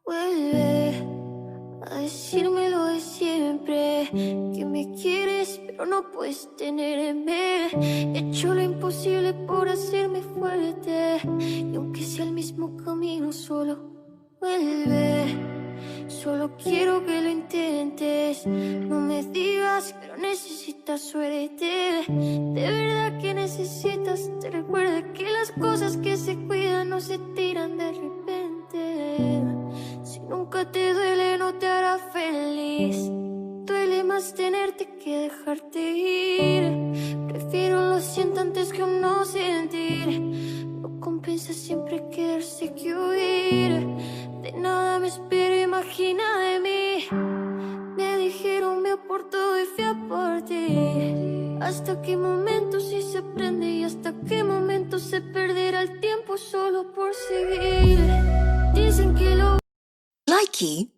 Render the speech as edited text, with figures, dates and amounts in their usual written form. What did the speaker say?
Vuelve a decírmelo de siempre, que me quieres pero no puedes tenerme. He hecho lo imposible por hacerme fuerte, y aunque sea el mismo camino, solo vuelve. Solo quiero que lo intentes, no me digas que no necesitas suerte. De verdad que necesitas, te recuerda que las cosas que se cuidan no se tiran de repente. Si nunca te duele no te hará feliz, duele más tenerte que dejarte ir. Prefiero lo siento antes que un no sentir, no compensa siempre quedarse que huir. De nada me espero, imagina de mí. Me dijeron ve por todo y fui a por ti. Hasta qué momento sí se aprende y hasta qué momento se perderá el tiempo solo por seguir. Dicen que lo Likey